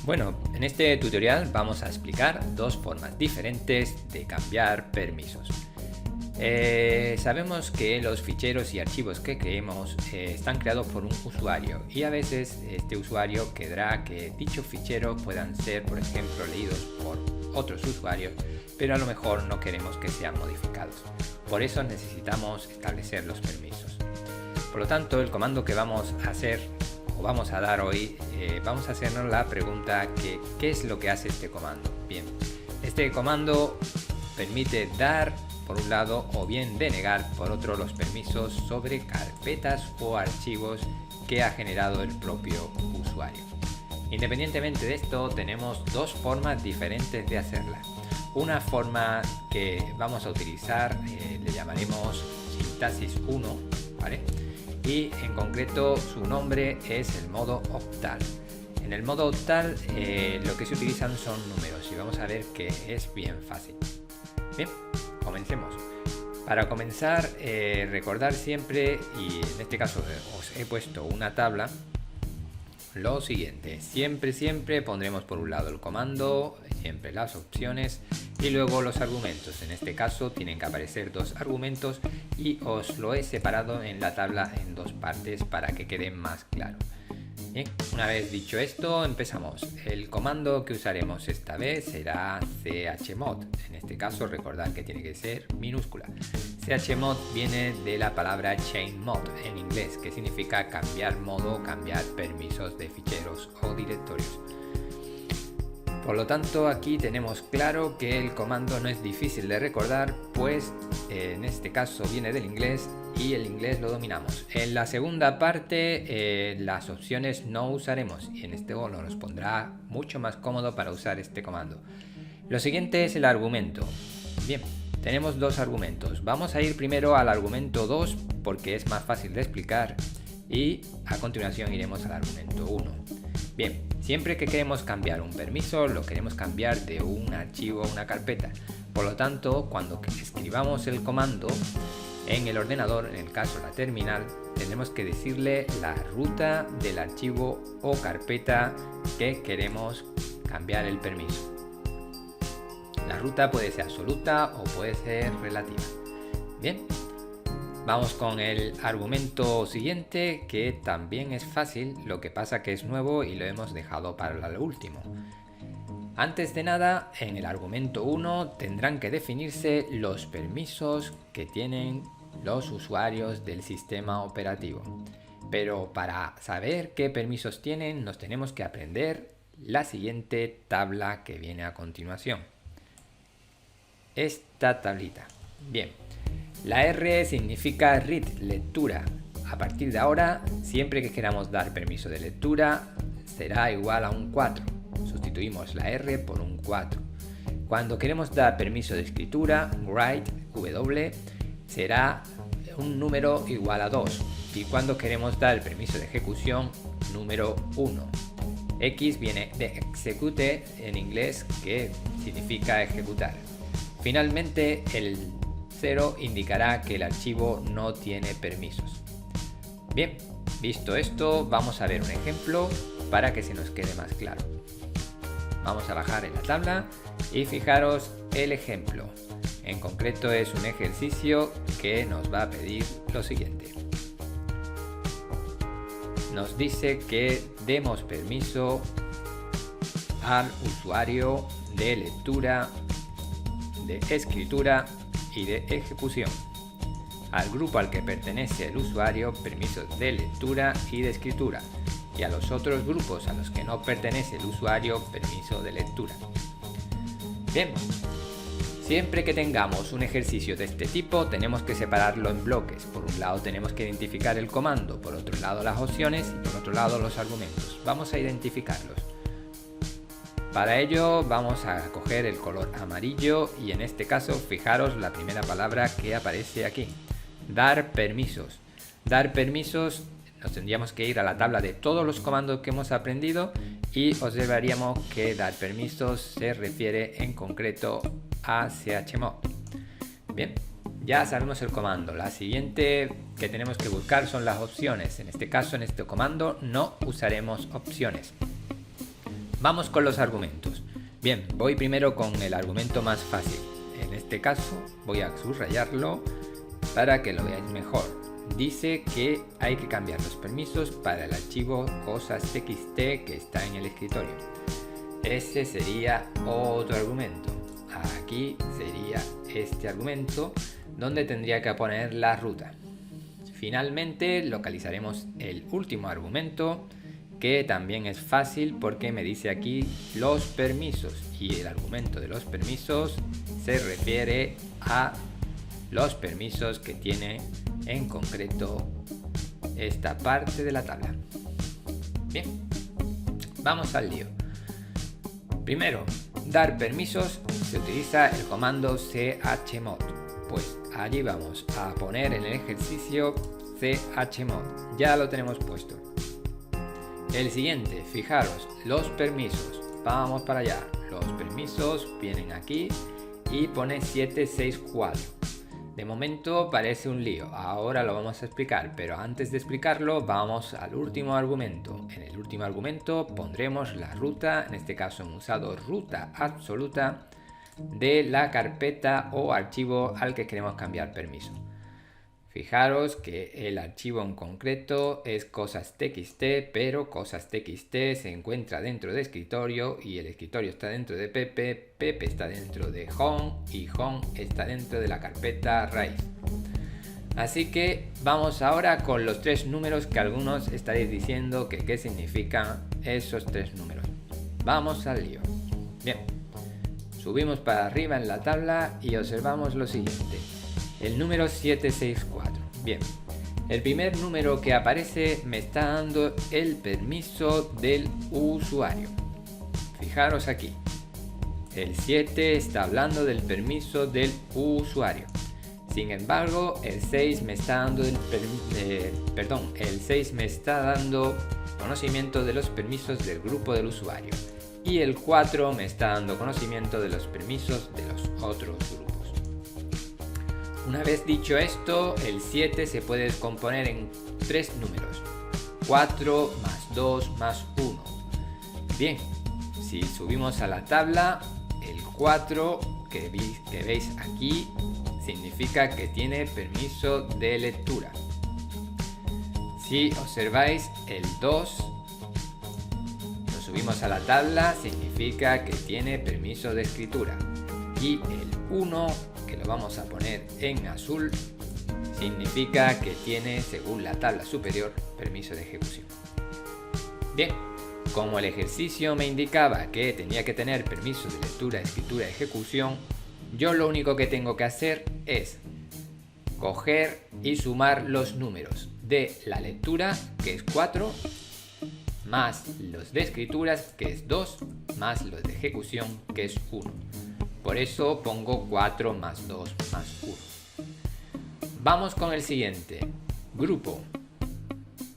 Bueno, en este tutorial vamos a explicar dos formas diferentes de cambiar permisos. Sabemos que los ficheros y archivos que creemos están creados por un usuario y a veces este usuario querrá que dichos ficheros puedan ser, por ejemplo, leídos por otros usuarios, pero a lo mejor no queremos que sean modificados. Por eso necesitamos establecer los permisos. Por lo tanto, el comando que vamos a hacer o vamos a dar hoy, vamos a hacernos la pregunta que ¿qué es lo que hace este comando? Bien, este comando permite dar por un lado o bien denegar por otro los permisos sobre carpetas o archivos que ha generado el propio usuario. Independientemente de esto, tenemos dos formas diferentes de hacerla. Una forma que vamos a utilizar le llamaremos sintaxis 1, ¿vale? Y en concreto su nombre es el modo octal. En el modo octal lo que se utilizan son números y vamos a ver que es bien fácil. Bien, comencemos. Para comenzar, recordar siempre, y en este caso os he puesto una tabla, lo siguiente: siempre pondremos por un lado el comando, siempre las opciones y luego los argumentos. En este caso tienen que aparecer dos argumentos y os lo he separado en la tabla en dos partes para que quede más claro. Bien, una vez dicho esto, empezamos. El comando que usaremos esta vez será chmod. En este caso recordad que tiene que ser minúscula. Chmod viene de la palabra change mode en inglés, que significa cambiar modo, cambiar permisos de ficheros o directorios. Por lo tanto, aquí tenemos claro que el comando no es difícil de recordar, pues en este caso viene del inglés y el inglés lo dominamos. En la segunda parte las opciones no usaremos y en este nos pondrá mucho más cómodo para usar este comando. Lo siguiente es el argumento. Bien, tenemos dos argumentos. Vamos a ir primero al argumento 2 porque es más fácil de explicar y a continuación iremos al argumento 1. Bien, siempre que queremos cambiar un permiso, lo queremos cambiar de un archivo a una carpeta. Por lo tanto, cuando escribamos el comando en el ordenador, en el caso la terminal, tenemos que decirle la ruta del archivo o carpeta que queremos cambiar el permiso. La ruta puede ser absoluta o puede ser relativa. Bien, vamos con el argumento siguiente, que también es fácil, lo que pasa que es nuevo y lo hemos dejado para lo último. Antes de nada, en el argumento 1 tendrán que definirse los permisos que tienen los usuarios del sistema operativo. Pero para saber qué permisos tienen, nos tenemos que aprender la siguiente tabla que viene a continuación. Esta tablita. Bien, la R significa read, lectura. A partir de ahora, siempre que queramos dar permiso de lectura, será igual a un 4. Sustituimos la R por un 4. Cuando queremos dar permiso de escritura, write, W, será un número igual a 2. Y cuando queremos dar el permiso de ejecución, número 1. X viene de execute en inglés, que significa ejecutar. Finalmente, el 0 indicará que el archivo no tiene permisos. Bien, visto esto, vamos a ver un ejemplo para que se nos quede más claro. Vamos a bajar en la tabla y fijaros el ejemplo. En concreto es un ejercicio que nos va a pedir lo siguiente. Nos dice que demos permiso al usuario de lectura, de escritura y de ejecución. Al grupo al que pertenece el usuario, permisos de lectura y de escritura. Y a los otros grupos a los que no pertenece el usuario, permiso de lectura. Bien, siempre que tengamos un ejercicio de este tipo, tenemos que separarlo en bloques. Por un lado tenemos que identificar el comando, por otro lado las opciones y por otro lado los argumentos. Vamos a identificarlos. Para ello vamos a coger el color amarillo y en este caso fijaros la primera palabra que aparece aquí. Dar permisos. Dar permisos, nos tendríamos que ir a la tabla de todos los comandos que hemos aprendido y observaríamos que dar permisos se refiere en concreto a chmod. Bien, ya sabemos el comando. La siguiente que tenemos que buscar son las opciones. En este caso, en este comando no usaremos opciones. Vamos con los argumentos. Bien, voy primero con el argumento más fácil. En este caso voy a subrayarlo para que lo veáis mejor. Dice que hay que cambiar los permisos para el archivo cosas.txt que está en el escritorio. Ese sería otro argumento. Aquí sería este argumento donde tendría que poner la ruta. Finalmente localizaremos el último argumento, que también es fácil porque me dice aquí los permisos, y el argumento de los permisos se refiere a los permisos que tiene en concreto esta parte de la tabla. Bien, vamos al lío. Primero, dar permisos, se utiliza el comando chmod. Pues allí vamos a poner en el ejercicio chmod, ya lo tenemos puesto. El siguiente, fijaros, los permisos, vamos para allá. Los permisos vienen aquí y pone 764. De momento parece un lío, ahora lo vamos a explicar, pero antes de explicarlo vamos al último argumento. En el último argumento pondremos la ruta, en este caso hemos usado ruta absoluta de la carpeta o archivo al que queremos cambiar permiso. Fijaros que el archivo en concreto es cosas.txt, pero cosas.txt se encuentra dentro de escritorio y el escritorio está dentro de Pepe, Pepe está dentro de Home y Home está dentro de la carpeta raíz. Así que vamos ahora con los tres números que algunos estaréis diciendo que qué significan esos tres números. Vamos al lío. Bien, subimos para arriba en la tabla y observamos lo siguiente. El número 764. Bien, el primer número que aparece me está dando el permiso del usuario. Fijaros aquí. El 7 está hablando del permiso del usuario. Sin embargo, el 6 me está dando el 6 me está dando conocimiento de los permisos del grupo del usuario. Y el 4 me está dando conocimiento de los permisos de los otros grupos. Una vez dicho esto, el 7 se puede descomponer en tres números: 4 más 2 más 1. Bien, si subimos a la tabla, el 4 que veis aquí significa que tiene permiso de lectura. Si observáis, el 2 lo subimos a la tabla, significa que tiene permiso de escritura. Y el 1, que lo vamos a poner en azul, significa que tiene, según la tabla superior, permiso de ejecución. Bien, como el ejercicio me indicaba que tenía que tener permiso de lectura, escritura y ejecución, yo lo único que tengo que hacer es coger y sumar los números de la lectura, que es 4, más los de escrituras, que es 2, más los de ejecución, que es 1. Por eso pongo 4 más 2 más 1. Vamos con el siguiente. Grupo.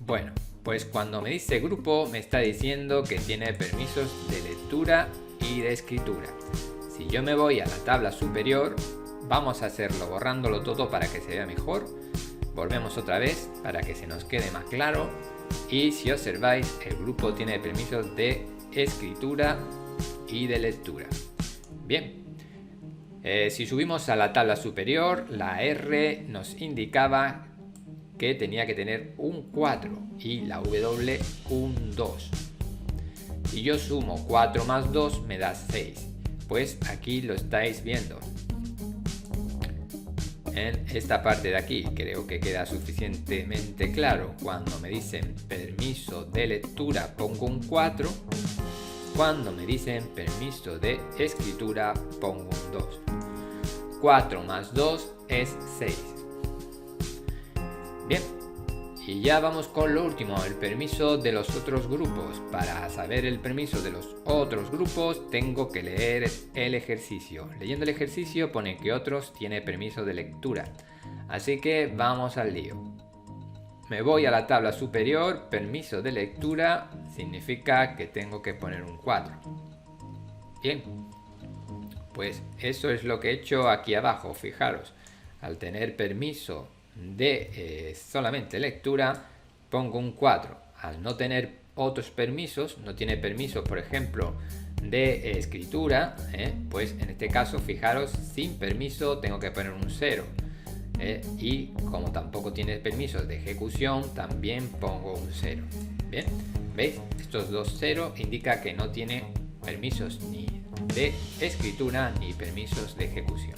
Bueno, pues cuando me dice grupo me está diciendo que tiene permisos de lectura y de escritura. Si yo me voy a la tabla superior, vamos a hacerlo borrándolo todo para que se vea mejor. Volvemos otra vez para que se nos quede más claro. Y si observáis, el grupo tiene permisos de escritura y de lectura. Bien. Si subimos a la tabla superior, la R nos indicaba que tenía que tener un 4 y la W un 2. Si yo sumo 4 más 2 me da 6. Pues aquí lo estáis viendo. En esta parte de aquí creo que queda suficientemente claro. Cuando me dicen permiso de lectura pongo un 4. Cuando me dicen permiso de escritura pongo un 2. 4 más 2 es 6. Bien, y ya vamos con lo último, el permiso de los otros grupos. Para saber el permiso de los otros grupos tengo que leer el ejercicio. Leyendo el ejercicio pone que otros tiene permiso de lectura. Así que vamos al lío. Me voy a la tabla superior, permiso de lectura significa que tengo que poner un 4. Bien, pues eso es lo que he hecho aquí abajo. Fijaros, al tener permiso de solamente lectura pongo un 4. Al no tener otros permisos, no tiene permiso, por ejemplo, de escritura, pues en este caso, fijaros, sin permiso tengo que poner un 0. Y como tampoco tiene permisos de ejecución, también pongo un 0. Bien, ¿veis? Estos dos 0 indica que no tiene permisos ni de escritura ni permisos de ejecución.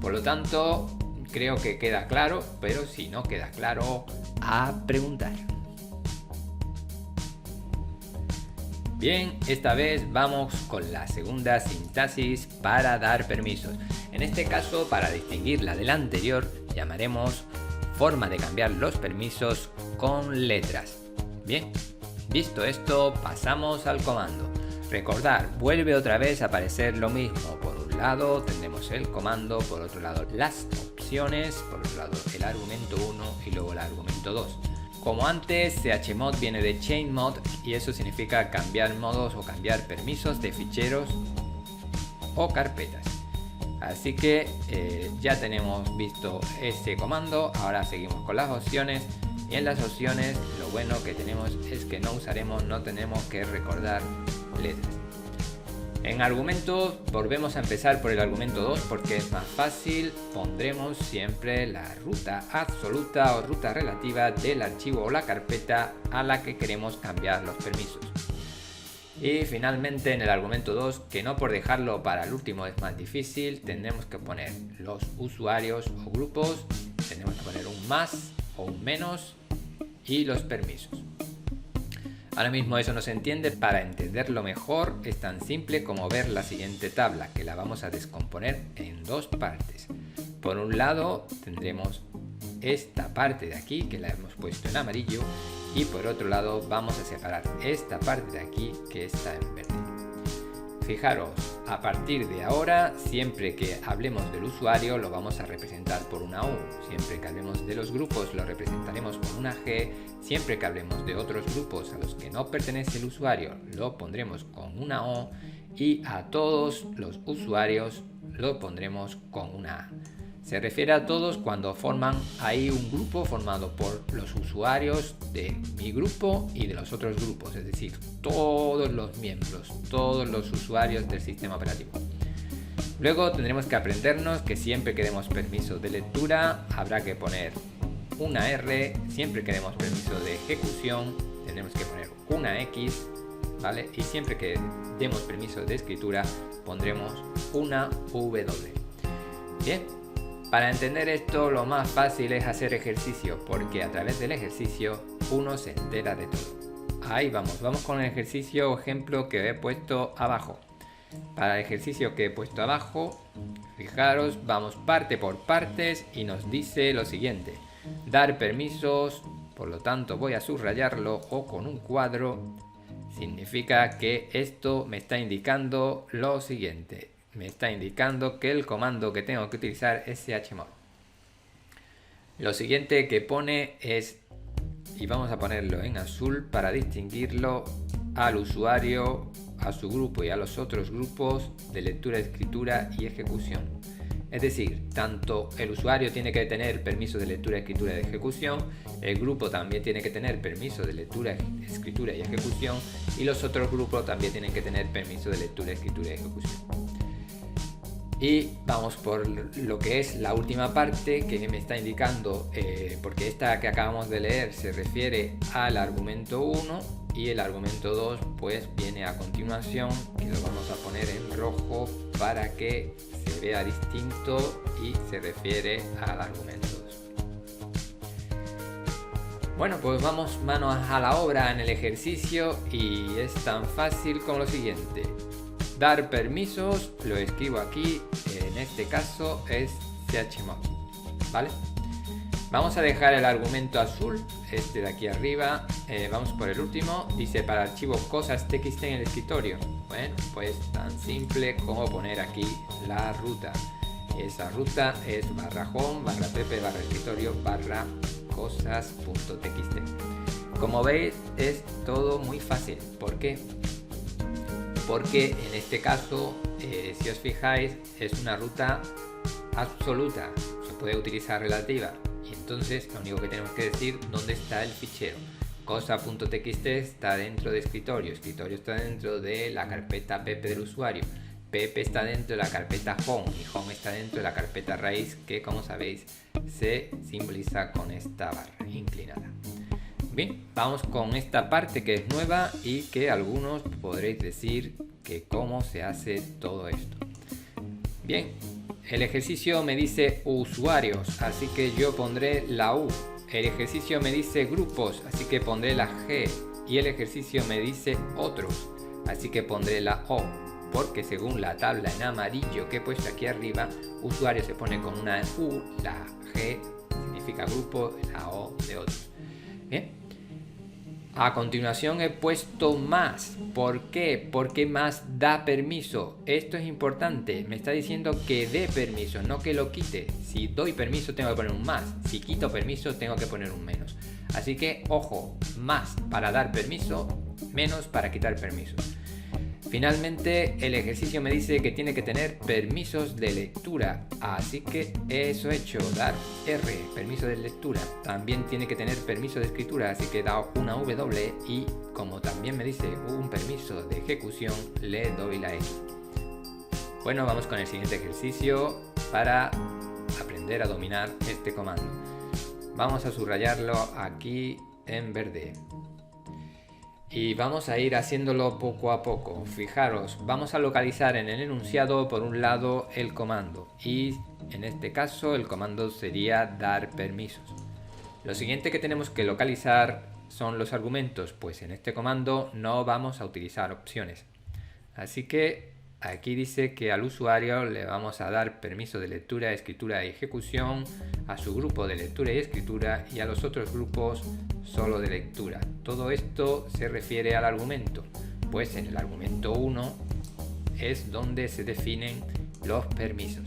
Por lo tanto, creo que queda claro, pero si no queda claro, a preguntar. Bien, esta vez vamos con la segunda sintaxis para dar permisos. En este caso, para distinguirla de la anterior, llamaremos forma de cambiar los permisos con letras. Bien, visto esto, pasamos al comando. Recordar, vuelve otra vez a aparecer lo mismo. Por un lado tendremos el comando, por otro lado las opciones, por otro lado el argumento 1 y luego el argumento 2. Como antes, chmod viene de chainmod y eso significa cambiar modos o cambiar permisos de ficheros o carpetas. Así que ya tenemos visto este comando, ahora seguimos con las opciones. Y en las opciones lo bueno que tenemos es que no tenemos que recordar letras. En argumentos volvemos a empezar por el argumento 2 porque es más fácil. Pondremos siempre la ruta absoluta o ruta relativa del archivo o la carpeta a la que queremos cambiar los permisos. Y finalmente en el argumento 2, que no por dejarlo para el último es más difícil, tendremos que poner los usuarios o grupos, tendremos que poner un más o un menos y los permisos. Ahora mismo eso no se entiende. Para entenderlo mejor es tan simple como ver la siguiente tabla, que la vamos a descomponer en dos partes. Por un lado tendremos esta parte de aquí que la hemos puesto en amarillo y por otro lado vamos a separar esta parte de aquí que está en verde. Fijaros, a partir de ahora, siempre que hablemos del usuario lo vamos a representar por una U, siempre que hablemos de los grupos lo representaremos con una G, siempre que hablemos de otros grupos a los que no pertenece el usuario lo pondremos con una O y a todos los usuarios lo pondremos con una A. Se refiere a todos cuando forman ahí un grupo formado por los usuarios de mi grupo y de los otros grupos, es decir, todos los miembros, todos los usuarios del sistema operativo. Luego tendremos que aprendernos que siempre que demos permiso de lectura habrá que poner una R, siempre que demos permiso de ejecución tendremos que poner una X, ¿vale? Y siempre que demos permiso de escritura pondremos una W. Bien. Para entender esto lo más fácil es hacer ejercicio porque a través del ejercicio uno se entera de todo. Ahí vamos con el ejercicio o ejemplo que he puesto abajo. Para el ejercicio que he puesto abajo, fijaros, vamos parte por partes y nos dice lo siguiente. Dar permisos, por lo tanto voy a subrayarlo o con un cuadro, significa que esto me está indicando lo siguiente. Me está indicando que el comando que tengo que utilizar es chmod. Lo siguiente que pone es, y vamos a ponerlo en azul para distinguirlo al usuario, a su grupo y a los otros grupos de lectura, escritura y ejecución. Es decir, tanto el usuario tiene que tener permiso de lectura, escritura y ejecución, el grupo también tiene que tener permiso de lectura, escritura y ejecución y los otros grupos también tienen que tener permiso de lectura, escritura y ejecución. Y vamos por lo que es la última parte que me está indicando, porque esta que acabamos de leer se refiere al argumento 1 y el argumento 2 pues viene a continuación, que lo vamos a poner en rojo para que se vea distinto y se refiere al argumento 2. Bueno, pues vamos manos a la obra en el ejercicio y es tan fácil como lo siguiente. Dar permisos, lo escribo aquí, en este caso es chmod, ¿vale? Vamos a dejar el argumento azul, este de aquí arriba, vamos por el último, dice para archivo cosas txt en el escritorio. Bueno, pues tan simple como poner aquí la ruta. Esa ruta es /home, /pp, /escritorio, /cosas.txt. Como veis es todo muy fácil. ¿Por qué? Porque en este caso, si os fijáis, es una ruta absoluta, se puede utilizar relativa y entonces lo único que tenemos que decir dónde está el fichero. cosa.txt está dentro de escritorio, escritorio está dentro de la carpeta Pepe del usuario, Pepe está dentro de la carpeta home y home está dentro de la carpeta raíz, que como sabéis se simboliza con esta barra inclinada. Bien, vamos con esta parte que es nueva y que algunos podréis decir que cómo se hace todo esto. Bien, el ejercicio me dice usuarios, así que yo pondré la U. El ejercicio me dice grupos, así que pondré la G. Y el ejercicio me dice otros, así que pondré la O. Porque según la tabla en amarillo que he puesto aquí arriba, usuario se pone con una U, la G significa grupo, la O de otros. Bien. A continuación he puesto más. ¿Por qué? Porque más da permiso. Esto es importante. Me está diciendo que dé permiso, no que lo quite. Si doy permiso tengo que poner un más. Si quito permiso tengo que poner un menos. Así que, ojo, más para dar permiso, menos para quitar permiso. Finalmente, el ejercicio me dice que tiene que tener permisos de lectura, así que eso he hecho, dar R, permiso de lectura. También tiene que tener permiso de escritura, así que he dado una W y como también me dice un permiso de ejecución, le doy la E. Bueno, vamos con el siguiente ejercicio para aprender a dominar este comando. Vamos a subrayarlo aquí en verde. Y vamos a ir haciéndolo poco a poco. Fijaros, vamos a localizar en el enunciado por un lado el comando y en este caso el comando sería dar permisos. Lo siguiente que tenemos que localizar son los argumentos, pues en este comando no vamos a utilizar opciones. Así que aquí dice que al usuario le vamos a dar permiso de lectura, escritura y ejecución, a su grupo de lectura y escritura y a los otros grupos solo de lectura. Todo esto se refiere al argumento, pues en el argumento 1 es donde se definen los permisos.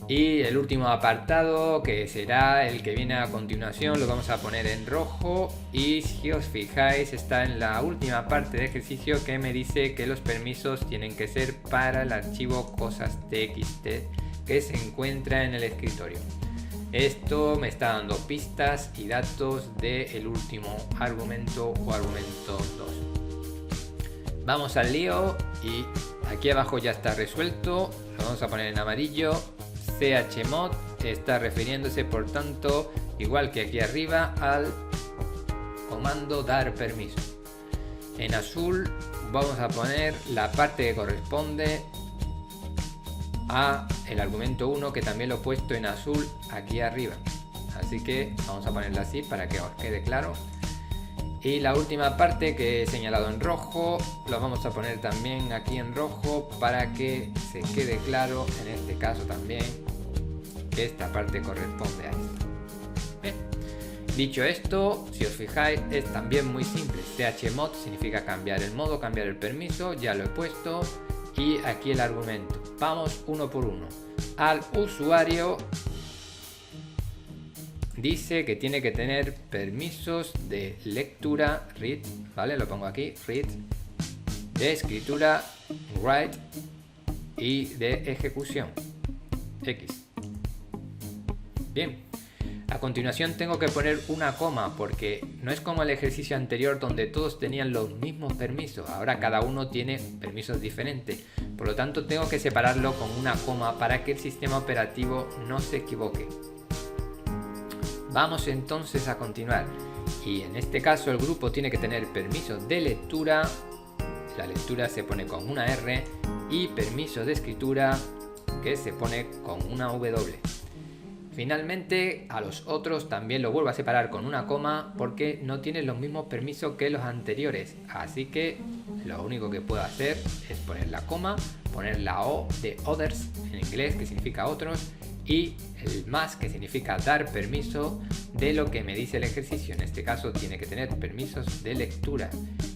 Y el último apartado, que será el que viene a continuación, lo vamos a poner en rojo y si os fijáis está en la última parte del ejercicio que me dice que los permisos tienen que ser para el archivo cosas.txt que se encuentra en el escritorio. Esto me está dando pistas y datos del último argumento o argumento 2. Vamos al lío y aquí abajo ya está resuelto, lo vamos a poner en amarillo. chmod está refiriéndose por tanto, igual que aquí arriba, al comando dar permiso. En azul vamos a poner la parte que corresponde a el argumento 1, que también lo he puesto en azul aquí arriba, así que vamos a ponerla así para que os quede claro. Y la última parte que he señalado en rojo lo vamos a poner también aquí en rojo para que se quede claro en este caso también que esta parte corresponde a esta. Bien. Dicho esto, si os fijáis es también muy simple. chmod significa cambiar el modo, cambiar el permiso, ya lo he puesto. Y aquí el argumento. Vamos uno por uno. Al usuario dice que tiene que tener permisos de lectura, read, ¿vale? Lo pongo aquí, read, de escritura, write y de ejecución, X. Bien, a continuación tengo que poner una coma porque no es como el ejercicio anterior donde todos tenían los mismos permisos, ahora cada uno tiene permisos diferentes, por lo tanto tengo que separarlo con una coma para que el sistema operativo no se equivoque. Vamos entonces a continuar y en este caso el grupo tiene que tener permisos de lectura, la lectura se pone con una R y permiso de escritura que se pone con una W. Finalmente a los otros también lo vuelvo a separar con una coma porque no tienen los mismos permisos que los anteriores, así que lo único que puedo hacer es poner la coma, poner la O de others en inglés que significa otros y el más que significa dar permiso de lo que me dice el ejercicio. En este caso tiene que tener permisos de lectura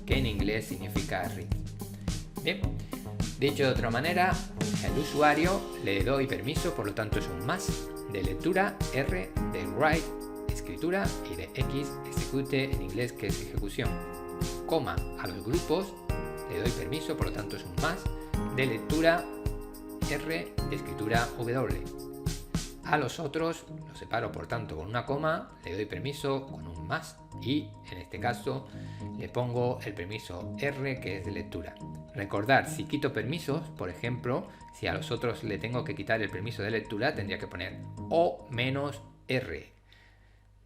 que en inglés significa read. Bien, dicho de otra manera, al usuario le doy permiso, por lo tanto es un más de lectura, R de write, escritura y de X, execute en inglés que es ejecución. Coma, a los grupos le doy permiso, por lo tanto es un más de lectura, R de escritura, W. A los otros los separo por tanto con una coma, le doy permiso con un más y en este caso le pongo el permiso R, que es de lectura. Recordar, si quito permisos, por ejemplo, si a los otros le tengo que quitar el permiso de lectura, tendría que poner O menos R.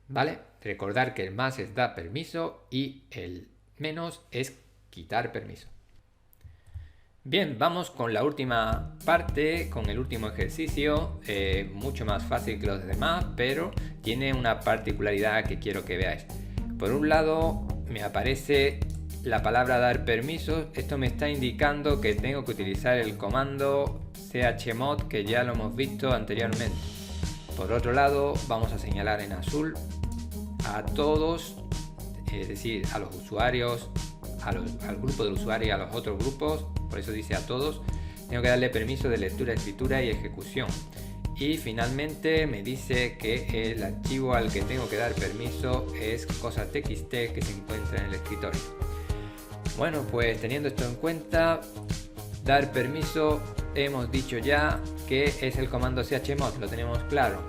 ¿Vale? Recordar que el más es dar permiso y el menos es quitar permiso. Bien, vamos con la última parte, con el último ejercicio, mucho más fácil que los demás, pero tiene una particularidad que quiero que veáis. Por un lado, me aparece la palabra dar permiso. Esto me está indicando que tengo que utilizar el comando chmod, que ya lo hemos visto anteriormente. Por otro lado, vamos a señalar en azul a todos, es decir, a los usuarios, al grupo de usuarios y a los otros grupos. Por eso dice a todos, tengo que darle permiso de lectura, escritura y ejecución. Y finalmente me dice que el archivo al que tengo que dar permiso es cosa.txt, que se encuentra en el escritorio. Bueno, pues teniendo esto en cuenta, dar permiso, hemos dicho ya que es el comando chmod, lo tenemos claro.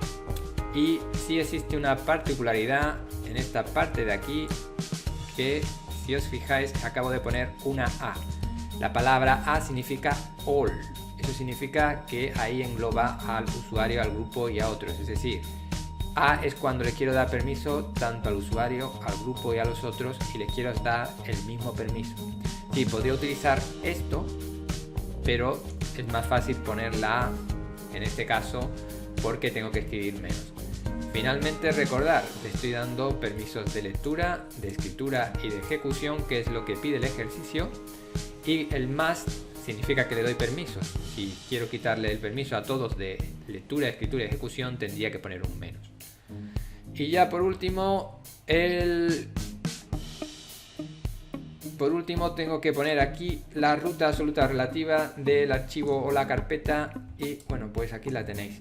Y sí existe una particularidad en esta parte de aquí, que si os fijáis acabo de poner una A. La palabra A significa all. Eso significa que ahí engloba al usuario, al grupo y a otros. Es decir, A es cuando le quiero dar permiso tanto al usuario, al grupo y a los otros, y les quiero dar el mismo permiso. Sí, podría utilizar esto, pero es más fácil poner la A en este caso porque tengo que escribir menos. Finalmente, recordar, le estoy dando permisos de lectura, de escritura y de ejecución, que es lo que pide el ejercicio. Y el más significa que le doy permisos. Si quiero quitarle el permiso a todos de lectura, escritura y ejecución, tendría que poner un menos. Y ya por último, tengo que poner aquí la ruta absoluta relativa del archivo o la carpeta. Y bueno, pues aquí la tenéis.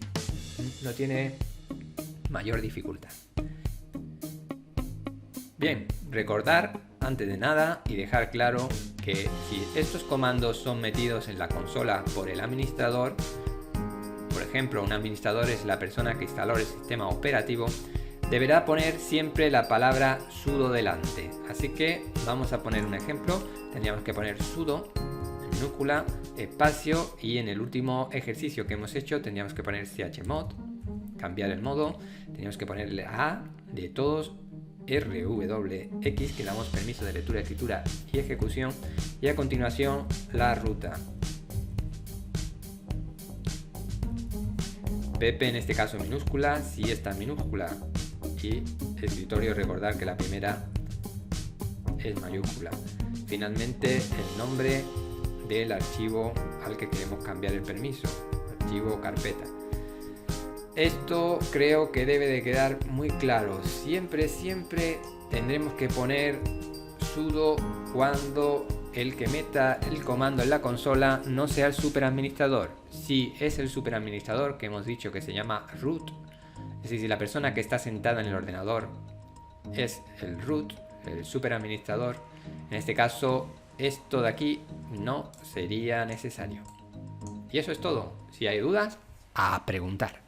No tiene mayor dificultad. Bien, recordar antes de nada y dejar claro que si estos comandos son metidos en la consola por el administrador, por ejemplo, un administrador es la persona que instaló el sistema operativo, deberá poner siempre la palabra sudo delante. Así que vamos a poner un ejemplo. Tendríamos que poner sudo, minúscula, espacio, y en el último ejercicio que hemos hecho tendríamos que poner chmod, cambiar el modo, tendríamos que ponerle A de todos, RWX, que damos permiso de lectura, escritura y ejecución, y a continuación la ruta. PP en este caso minúscula, si está en minúscula, y escritorio, recordar que la primera es mayúscula. Finalmente el nombre del archivo al que queremos cambiar el permiso, archivo o carpeta. Esto creo que debe de quedar muy claro. Siempre tendremos que poner sudo cuando el que meta el comando en la consola no sea el superadministrador. Si es el superadministrador, que hemos dicho que se llama root, es decir, si la persona que está sentada en el ordenador es el root, el superadministrador, en este caso esto de aquí no sería necesario. Y eso es todo. Si hay dudas, a preguntar.